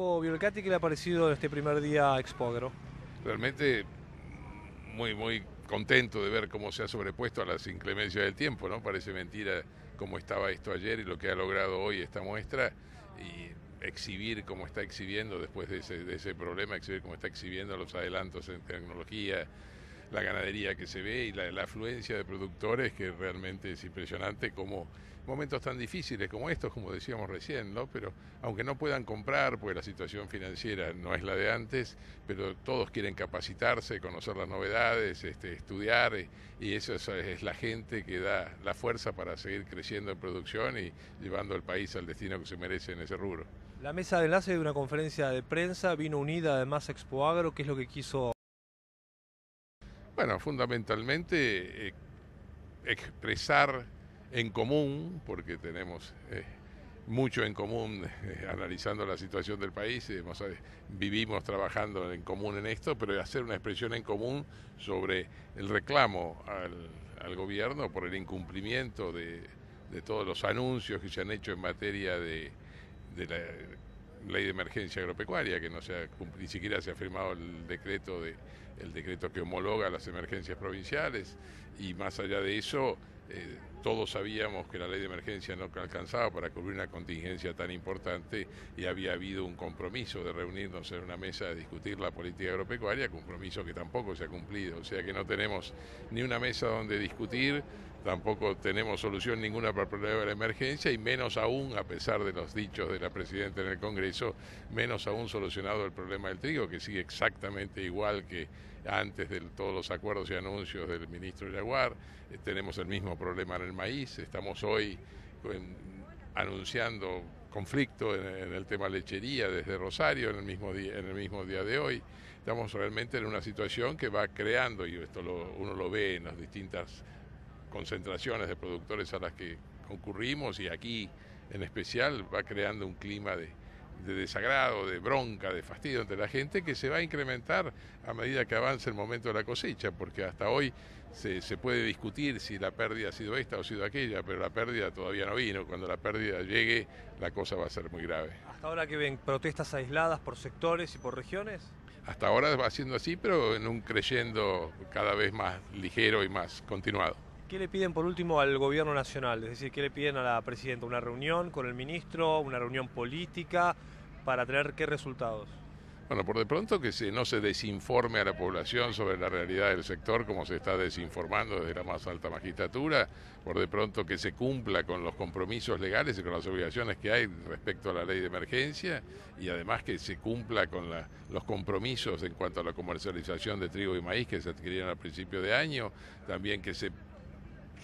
Gustavo Violcati, ¿qué le ha parecido este primer día Expogro? Realmente muy contento de ver cómo se ha sobrepuesto a las inclemencias del tiempo, ¿no? Parece mentira cómo estaba esto ayer y lo que ha logrado hoy esta muestra, y exhibir como está exhibiendo después de ese problema, exhibir como está exhibiendo los adelantos en tecnología, la ganadería que se ve y la afluencia de productores, que realmente es impresionante como momentos tan difíciles como estos, como decíamos recién, ¿no? Pero aunque no puedan comprar, porque la situación financiera no es la de antes, pero todos quieren capacitarse, conocer las novedades, estudiar, y eso es la gente que da la fuerza para seguir creciendo en producción y llevando al país al destino que se merece en ese rubro. La mesa de enlace de una conferencia de prensa vino unida además a Expoagro, ¿qué es lo que quiso? Bueno, fundamentalmente expresar en común, porque tenemos mucho en común analizando la situación del país, vivimos trabajando en común en esto, pero hacer una expresión en común sobre el reclamo al gobierno por el incumplimiento de todos los anuncios que se han hecho en materia de la ley de emergencia agropecuaria, que no se ha, ni siquiera se ha firmado el decreto que homologa las emergencias provinciales, y más allá de eso, todos sabíamos que la ley de emergencia no alcanzaba para cubrir una contingencia tan importante, y había habido un compromiso de reunirnos en una mesa a discutir la política agropecuaria, compromiso que tampoco se ha cumplido, o sea que no tenemos ni una mesa donde discutir, tampoco tenemos solución ninguna para el problema de la emergencia, y menos aún, a pesar de los dichos de la Presidenta en el Congreso, menos aún solucionado el problema del trigo, que sigue exactamente igual que antes de todos los acuerdos y anuncios del ministro Yaguar. Tenemos el mismo problema en el maíz, estamos hoy anunciando conflicto en el tema lechería desde Rosario en el mismo día de hoy. Estamos realmente en una situación que va creando, y esto uno lo ve en las distintas concentraciones de productores a las que concurrimos, y aquí en especial va creando un clima de desagrado, de bronca, de fastidio entre la gente, que se va a incrementar a medida que avance el momento de la cosecha, porque hasta hoy se puede discutir si la pérdida ha sido esta o ha sido aquella, pero la pérdida todavía no vino. Cuando la pérdida llegue, la cosa va a ser muy grave. Hasta ahora que ven protestas aisladas por sectores y por regiones. Hasta ahora va siendo así, pero en un creyendo cada vez más ligero y más continuado. ¿Qué le piden por último al gobierno nacional? Es decir, ¿qué le piden a la presidenta? ¿Una reunión con el ministro? ¿Una reunión política? ¿Para tener qué resultados? Bueno, por de pronto que no se desinforme a la población sobre la realidad del sector como se está desinformando desde la más alta magistratura, por de pronto que se cumpla con los compromisos legales y con las obligaciones que hay respecto a la ley de emergencia, y además que se cumpla con los compromisos en cuanto a la comercialización de trigo y maíz que se adquirieron al principio de año, también que se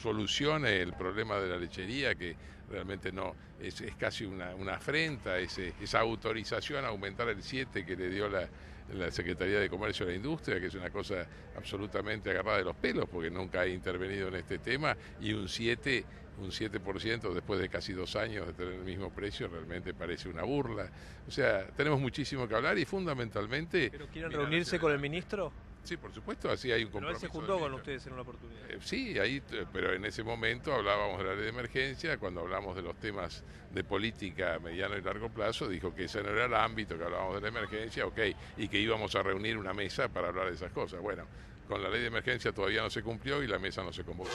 solucione el problema de la lechería, que realmente no es casi una afrenta, esa autorización a aumentar el 7 que le dio la Secretaría de Comercio y la Industria, que es una cosa absolutamente agarrada de los pelos, porque nunca ha intervenido en este tema, y un 7% después de casi 2 años de tener el mismo precio, realmente parece una burla. O sea, tenemos muchísimo que hablar, y fundamentalmente... ¿Pero quieren reunirse con el ministro? Sí, por supuesto, así hay un compromiso. Pero él se juntó con ustedes en una oportunidad. Sí, ahí, pero en ese momento hablábamos de la ley de emergencia. Cuando hablamos de los temas de política a mediano y largo plazo, dijo que ese no era el ámbito, que hablábamos de la emergencia, ok, y que íbamos a reunir una mesa para hablar de esas cosas. Bueno, con la ley de emergencia todavía no se cumplió y la mesa no se convocó.